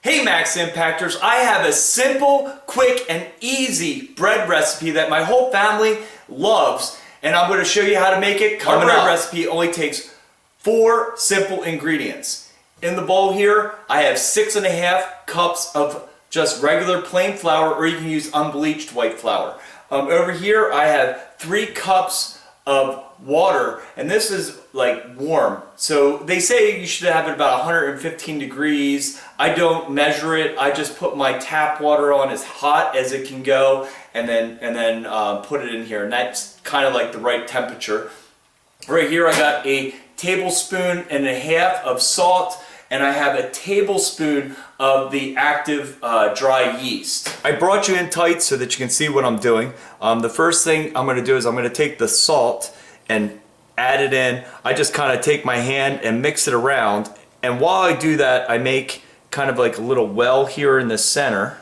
Hey Max Impactors, I have a simple, quick, and easy bread recipe that my whole family loves, and I'm going to show you how to make it. Our bread recipe only takes 4 simple ingredients. In the bowl here, I have 6.5 cups of just regular plain flour, or you can use unbleached white flour. Over here, I have 3 cups of water, and this is like warm. So they say you should have it about 115 degrees. I don't measure it. I just put my tap water on as hot as it can go, and then put it in here, and that's kind of like the right temperature. Right here, I got a tablespoon and a half of salt, and I have a tablespoon of the Active Dry Yeast. I brought you in tight so that you can see what I'm doing. The first thing I'm going to do is I'm going to take the salt and add it in. I just kind of take my hand and mix it around, and while I do that, I make kind of like a little well here in the center.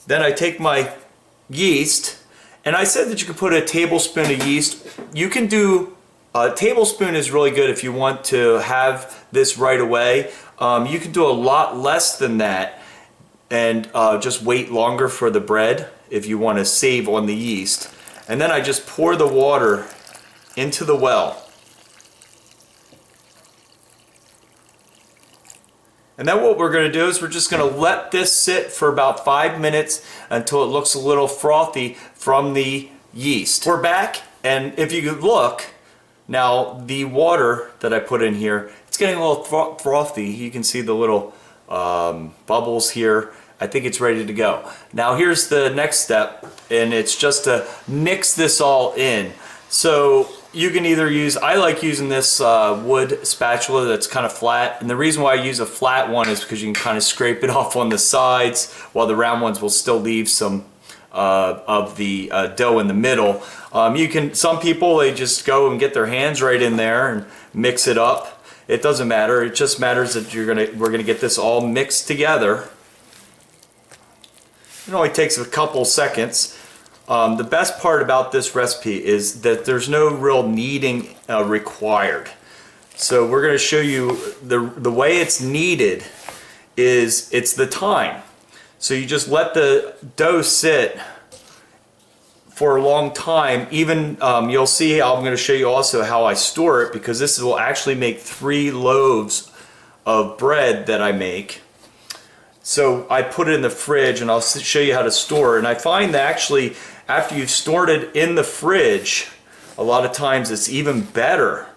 Then I take my yeast, and I said that you could put a tablespoon of yeast. You can do a tablespoon is really good if you want to have this right away. You can do a lot less than that and just wait longer for the bread if you want to save on the yeast. And then I just pour the water into the well. And then what we're going to do is we're just going to let this sit for about 5 minutes until it looks a little frothy from the yeast. We're back, and if you could look, now the water that I put in here, it's getting a little frothy. You can see the little bubbles here. I think it's ready to go. Now here's the next step, and it's just to mix this all in. So you can either use, I like using this wood spatula that's kind of flat, and the reason why I use a flat one is because you can kind of scrape it off on the sides, while the round ones will still leave some of the dough in the middle. Some people, they just go and get their hands right in there and mix it up. It doesn't matter. It just matters that we're gonna get this all mixed together. It only takes a couple seconds. The best part about this recipe is that there's no real kneading required. So we're going to show you the way it's kneaded is it's the time. So you just let the dough sit for a long time. Even you'll see how I'm going to show you also how I store it, because this will actually make 3 loaves of bread that I make. So I put it in the fridge, and I'll show you how to store it. And I find that actually after you've stored it in the fridge, a lot of times it's even better.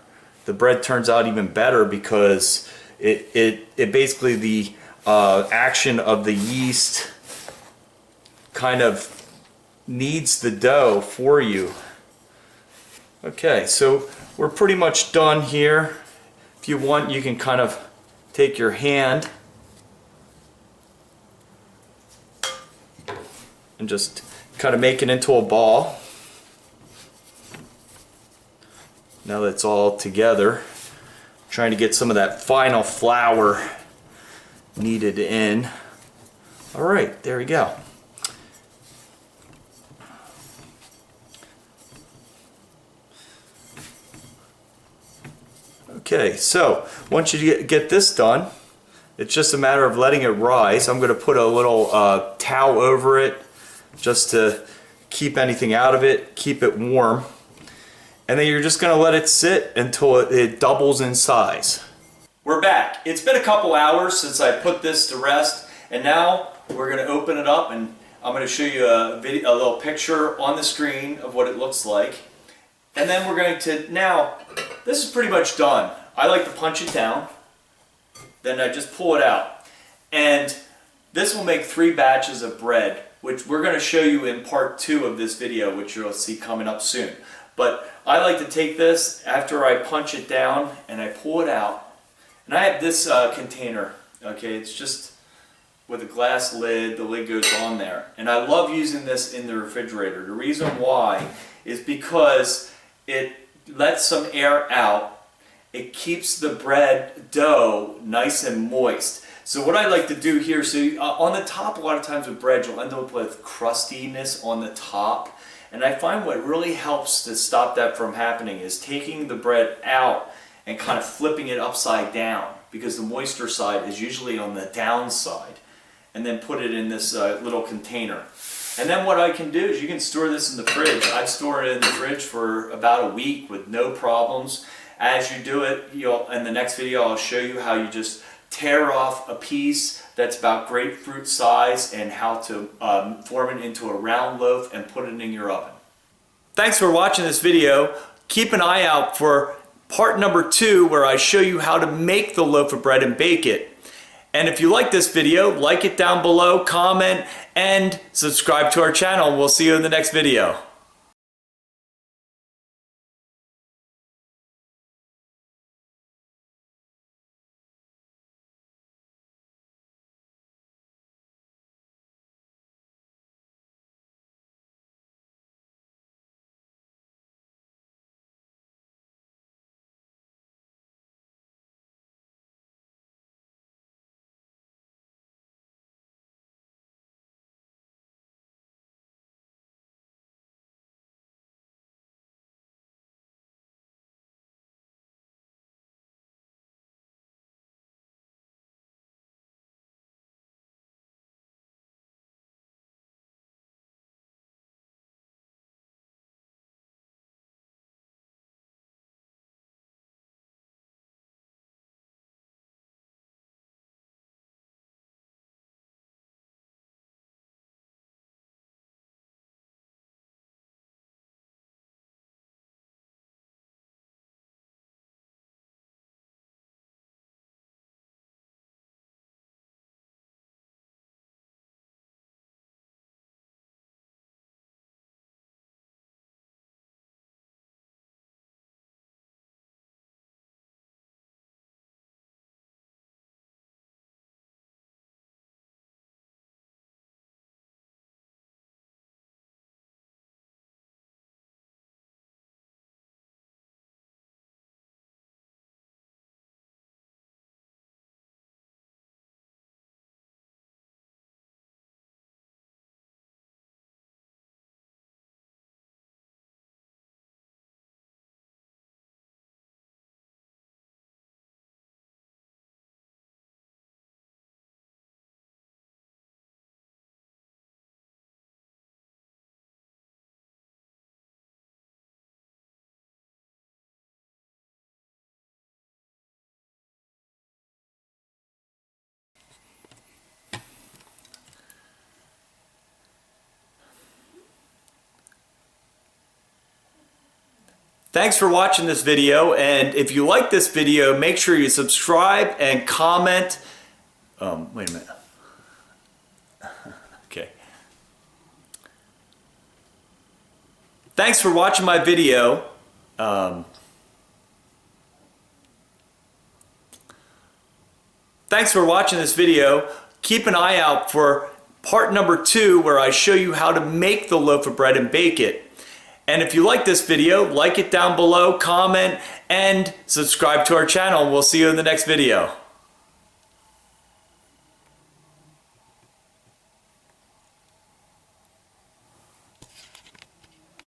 The bread turns out even better because it basically the action of the yeast kind of kneads the dough for you. Okay, so we're pretty much done here. If you want, you can kind of take your hand and just kind of make it into a ball. Now that it's all together, trying to get some of that final flour kneaded in. All right, there we go. Okay, so once you get this done, it's just a matter of letting it rise. I'm going to put a little towel over it just to keep anything out of it, keep it warm. And then you're just going to let it sit until it doubles in size. We're back. It's been a couple hours since I put this to rest, and now we're going to open it up, and I'm going to show you a little picture on the screen of what it looks like. And then we're going to, now, this is pretty much done. I like to punch it down, then I just pull it out. And this will make 3 batches of bread, which we're going to show you in part 2 of this video, which you'll see coming up soon. But I like to take this after I punch it down and I pull it out. And I have this container, okay, it's just with a glass lid, the lid goes on there. And I love using this in the refrigerator. The reason why is because it lets some air out. It keeps the bread dough nice and moist. So what I like to do here, so on the top, a lot of times with bread, you'll end up with crustiness on the top. And I find what really helps to stop that from happening is taking the bread out and kind of flipping it upside down. because the moisture side is usually on the downside, and then put it in this little container. And then what I can do is you can store this in the fridge. I've stored it in the fridge for about a week with no problems. As you do it, in the next video I'll show you how you just tear off a piece that's about grapefruit size and how to form it into a round loaf and put it in your oven. Thanks for watching this video. Keep an eye out for part number 2 where I show you how to make the loaf of bread and bake it. And if you like this video, like it down below, comment, and subscribe to our channel. We'll see you in the next video. Thanks for watching this video, and if you like this video, make sure you subscribe and comment. Wait a minute. Okay. Thanks for watching my video. Thanks for watching this video. Keep an eye out for part number 2 where I show you how to make the loaf of bread and bake it. And if you like this video, like it down below, comment, and subscribe to our channel. We'll see you in the next video.